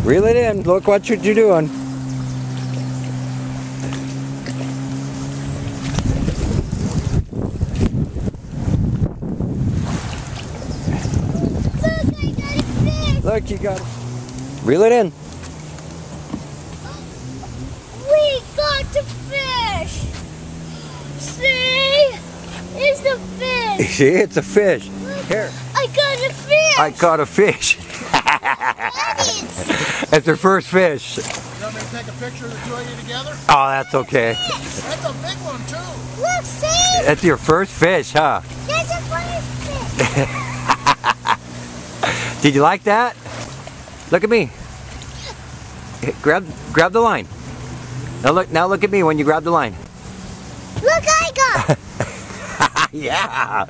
Reel it in. Look what you're doing. Look, you got it. Reel it in. We got the fish. See? It's the fish. See, it's a fish. Here. I got a fish. I caught a fish. That's their first fish. You want me to take a picture of the two of you together? Oh, that's okay. That's a big one too. Look, see? That's your first fish, huh? That's a first fish. Did you like that? Look at me. Grab the line. Now look at me when you grab the line. Look, I got. Yeah.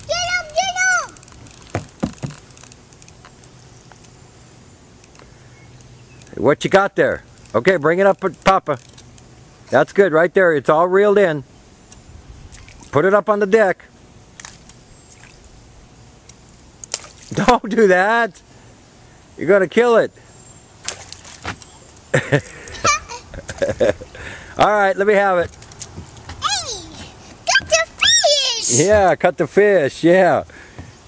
Get him! What you got there? Okay, bring it up, Papa. That's good right there. It's all reeled in. Put it up on the deck. Don't do that. You're going to kill it. All right, let me have it. Hey, got the fish. Yeah, cut the fish. Yeah.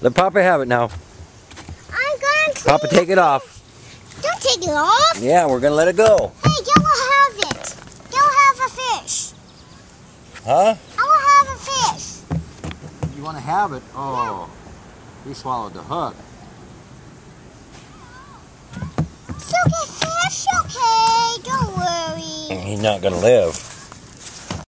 Let Papa have it now. I'm going to. Papa, take it off. Don't take it off. Yeah, we're going to let it go. Hey, you will have it. You'll have a fish. Huh? I will have a fish. You want to have it? Oh, he swallowed the hook. So get fish, okay? Don't worry. He's not going to live.